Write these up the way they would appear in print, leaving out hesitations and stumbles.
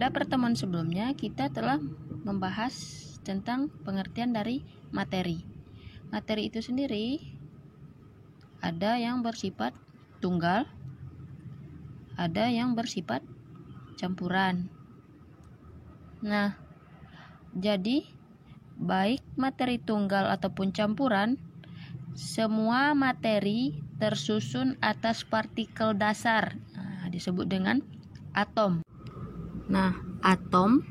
Pada pertemuan sebelumnya kita telah membahas tentang pengertian dari materi. Materi itu sendiri ada yang bersifat tunggal, ada yang bersifat campuran. Nah, jadi baik materi tunggal ataupun campuran, semua materi tersusun atas partikel dasar, disebut dengan atom. Nah, atom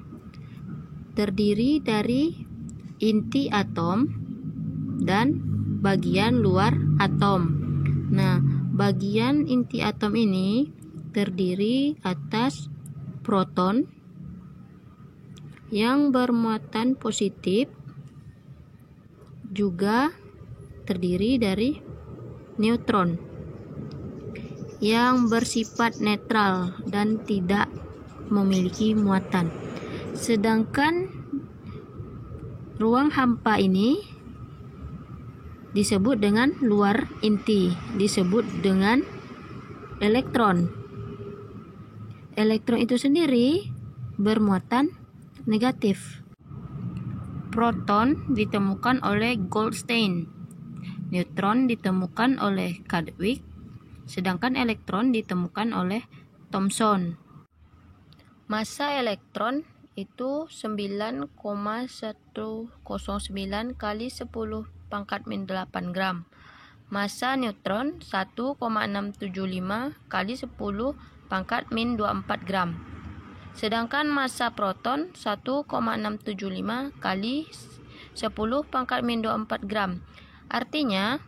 terdiri dari inti atom dan bagian luar atom. Nah, bagian inti atom ini terdiri atas proton yang bermuatan positif, juga terdiri dari neutron yang bersifat netral dan tidak memiliki muatan. Sedangkan ruang hampa ini disebut dengan luar inti, disebut dengan elektron. Elektron itu sendiri bermuatan negatif. Proton ditemukan oleh Goldstein, neutron ditemukan oleh Chadwick, sedangkan elektron ditemukan oleh Thomson. Massa elektron itu 9,109 kali 10 pangkat min 8 gram. Massa neutron 1,675 kali 10 pangkat min 24 gram. Sedangkan massa proton 1,675 kali 10 pangkat min 24 gram. Artinya,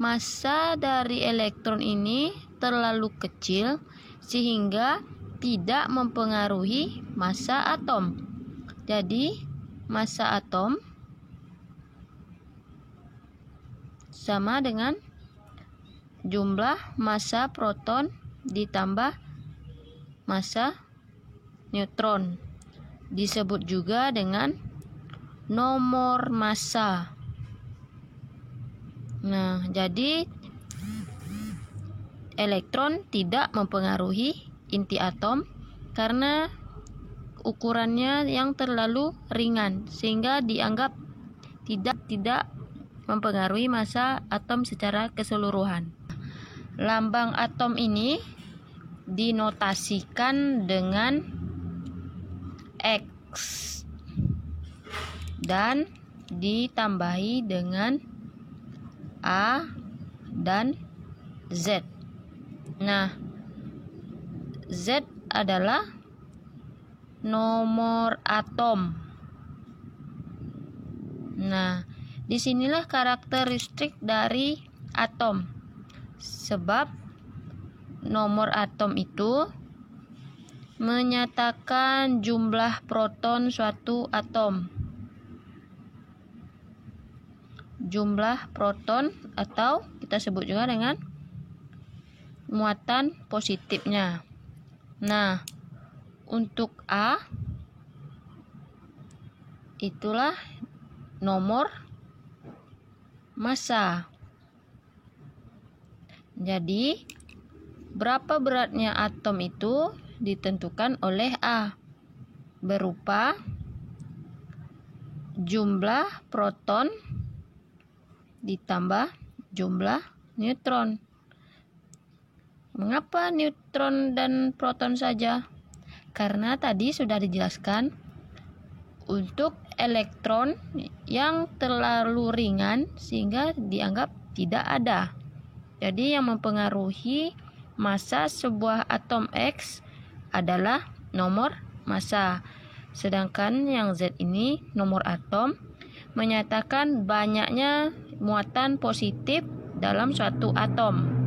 massa dari elektron ini terlalu kecil sehingga tidak mempengaruhi massa atom. Jadi, massa atom sama dengan jumlah massa proton ditambah massa neutron. Disebut juga dengan nomor massa. Nah, jadi elektron tidak mempengaruhi inti atom karena ukurannya yang terlalu ringan sehingga dianggap tidak mempengaruhi massa atom secara keseluruhan. Lambang atom ini dinotasikan dengan X dan ditambahi dengan A dan Z. Nah, Z adalah nomor atom. Nah, disinilah karakteristik dari atom. Sebab nomor atom itu menyatakan jumlah proton suatu atom. Jumlah proton atau kita sebut juga dengan muatan positifnya. Nah, untuk A itulah nomor massa. Jadi, berapa beratnya atom itu ditentukan oleh A berupa jumlah proton ditambah jumlah neutron. Mengapa neutron dan proton saja? Karena tadi sudah dijelaskan untuk elektron yang terlalu ringan sehingga dianggap tidak ada. Jadi yang mempengaruhi massa sebuah atom X adalah nomor massa. Sedangkan yang Z ini nomor atom menyatakan banyaknya muatan positif dalam suatu atom.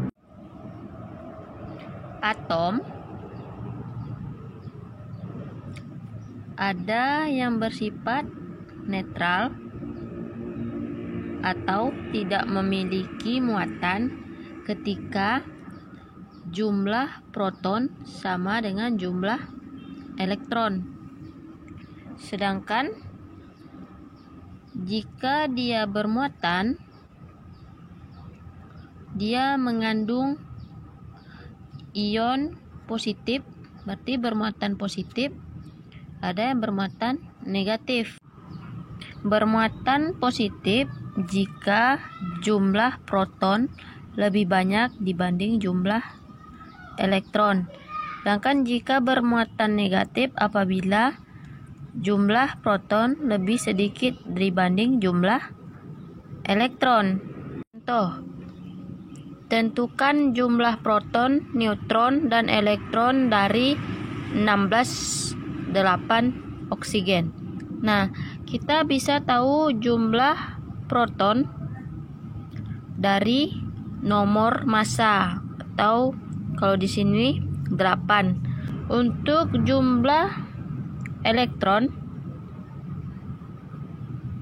Atom ada yang bersifat netral atau tidak memiliki muatan ketika jumlah proton sama dengan jumlah elektron. Sedangkan jika dia bermuatan, dia mengandung ion positif, berarti bermuatan positif, ada yang bermuatan negatif. Bermuatan positif jika jumlah proton lebih banyak dibanding jumlah elektron. Sedangkan jika bermuatan negatif apabila jumlah proton lebih sedikit dibanding jumlah elektron. Contoh, tentukan jumlah proton, neutron, dan elektron dari 16,8 oksigen. Nah, kita bisa tahu jumlah proton dari nomor massa, atau kalau di sini 8. Untuk jumlah elektron,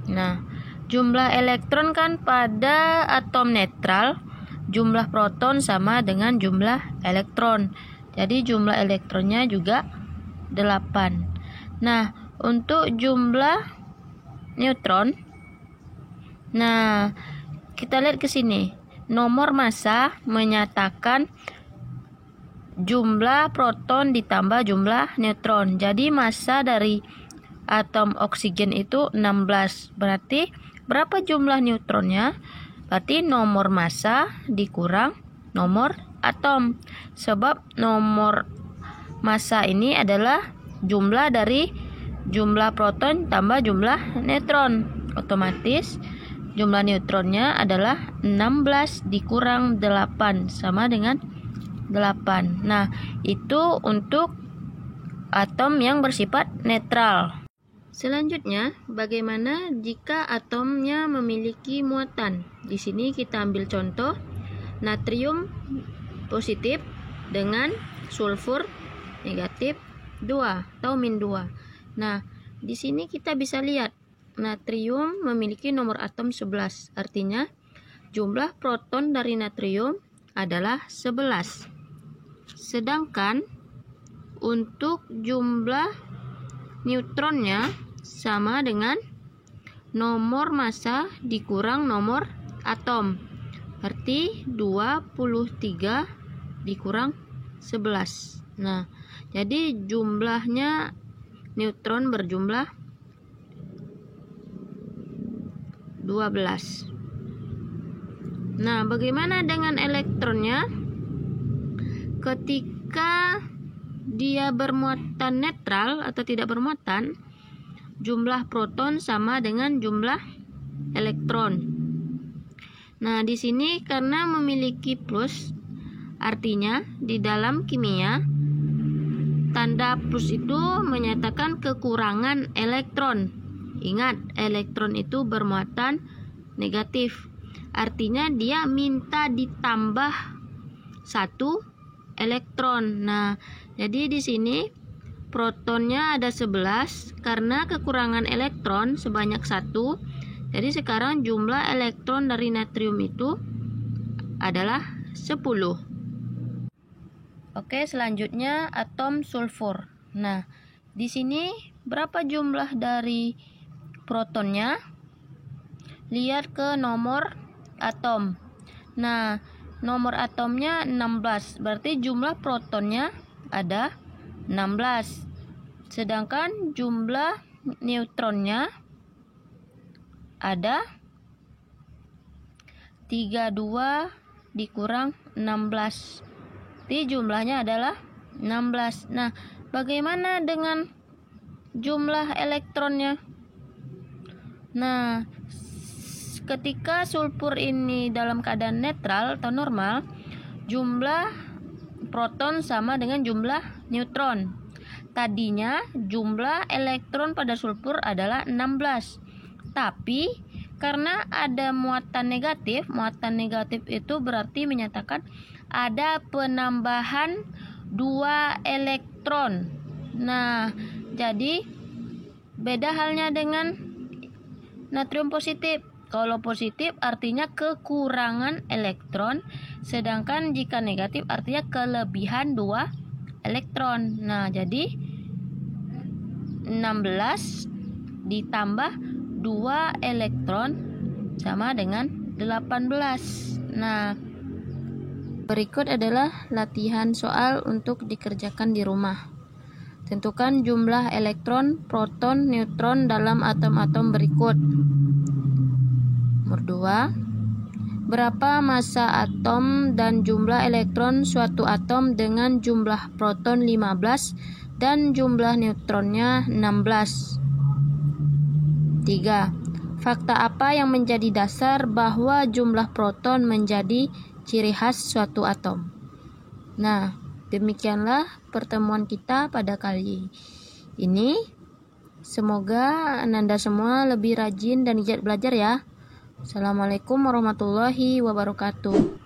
nah, jumlah elektron kan pada atom netral, jumlah proton sama dengan jumlah elektron. Jadi jumlah elektronnya juga 8. Nah, untuk jumlah neutron, nah, kita lihat ke sini. Nomor massa menyatakan jumlah proton ditambah jumlah neutron. Jadi massa dari atom oksigen itu 16. Berarti berapa jumlah neutronnya? Berarti nomor massa dikurang nomor atom. Sebab nomor massa ini adalah jumlah dari jumlah proton tambah jumlah neutron. Otomatis jumlah neutronnya adalah 16 dikurang 8 sama dengan 8. Nah, itu untuk atom yang bersifat netral. Selanjutnya, bagaimana jika atomnya memiliki muatan? Di sini kita ambil contoh natrium positif dengan sulfur negatif 2 atau min 2. Nah, di sini kita bisa lihat natrium memiliki nomor atom 11. Artinya jumlah proton dari natrium adalah 11. Sedangkan untuk jumlah neutronnya sama dengan nomor massa dikurang nomor atom. Berarti 23 dikurang 11. Nah, jadi jumlahnya neutron berjumlah 12. Nah, bagaimana dengan elektronnya? Ketika dia bermuatan netral atau tidak bermuatan, jumlah proton sama dengan jumlah elektron. Nah, di sini karena memiliki plus, artinya di dalam kimia tanda plus itu menyatakan kekurangan elektron. Ingat, elektron itu bermuatan negatif. Artinya dia minta ditambah 1 elektron. Nah, jadi di sini protonnya ada 11 karena kekurangan elektron sebanyak 1. Jadi sekarang jumlah elektron dari natrium itu adalah 10. Oke, selanjutnya atom sulfur. Nah, di sini berapa jumlah dari protonnya? Lihat ke nomor atom. Nah, nomor atomnya 16. Berarti jumlah protonnya ada 16. Sedangkan jumlah neutronnya ada 32 dikurang 16. Jadi jumlahnya adalah 16. Nah, bagaimana dengan jumlah elektronnya? Nah, ketika sulfur ini dalam keadaan netral atau normal, jumlah proton sama dengan jumlah neutron. Tadinya jumlah elektron pada sulfur adalah 16. Tapi karena ada muatan negatif itu berarti menyatakan ada penambahan 2 elektron. Nah, jadi beda halnya dengan natrium positif. Kalau positif artinya kekurangan elektron, sedangkan jika negatif artinya kelebihan 2 elektron. Nah, jadi 16 ditambah 2 elektron sama dengan 18. Nah, berikut adalah latihan soal untuk dikerjakan di rumah. Tentukan jumlah elektron, proton, neutron dalam atom-atom berikut. Nomor 2. Berapa massa atom dan jumlah elektron suatu atom dengan jumlah proton 15 dan jumlah neutronnya 16? 3. Fakta apa yang menjadi dasar bahwa jumlah proton menjadi ciri khas suatu atom? Nah, demikianlah pertemuan kita pada kali ini. Semoga Anda semua lebih rajin dan giat belajar ya. Assalamualaikum warahmatullahi wabarakatuh.